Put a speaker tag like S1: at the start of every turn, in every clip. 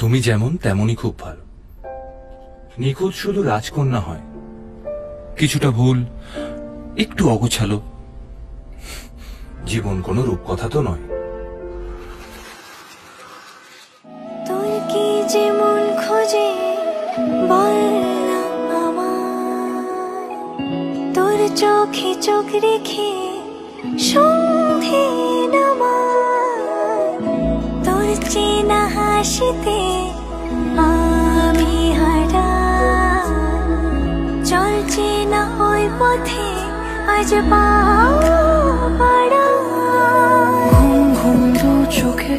S1: তুমি যেমন তেমনই খুব ভালো। নিখুঁত শুধু রাজকন্যা হয়, কিছুটা ভুল, একটু অগোছালো। জীবন কোনো রূপকথা তো নয়।
S2: তোর কি যেমন খোঁজে বল না আমায়, তোর চোখে চোখ রেখে সন্ধে নামায়, তোর চেনা হাসিতে আমি হারাই, চল চেনা ওই পথে আজ পাড়া।
S3: ঘুম ঘুম দু চোখে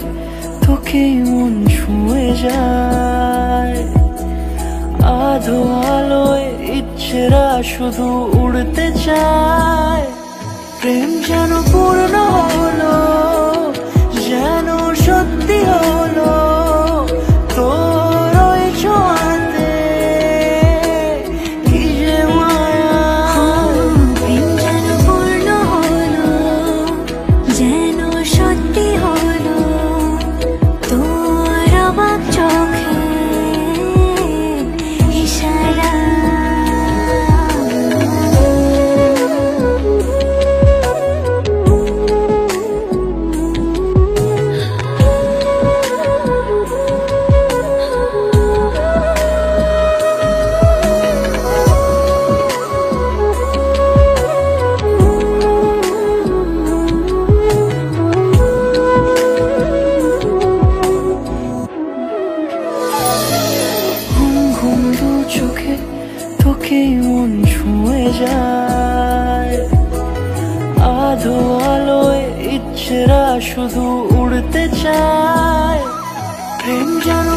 S3: তোকে মন ছুঁয়ে যায়, আধো আলোয় ইচ্ছেরা শুধু উড়তে চায়। প্রেম যেন পূর্ণ হলো, যেন সত্যি হলো, তোর ওই ছোঁয়াতে কি যে মায়া।
S2: প্রেম যেন পূর্ণ হলো, যেন সত্যি হলো, তোর অবাক চোখে ইশারা।
S3: ঘুম দু চোখে তোকে মন ছুঁয়ে যায়, আধো আলোয় ইচ্ছেরা শুধু উড়তে চায়। প্রেম যেন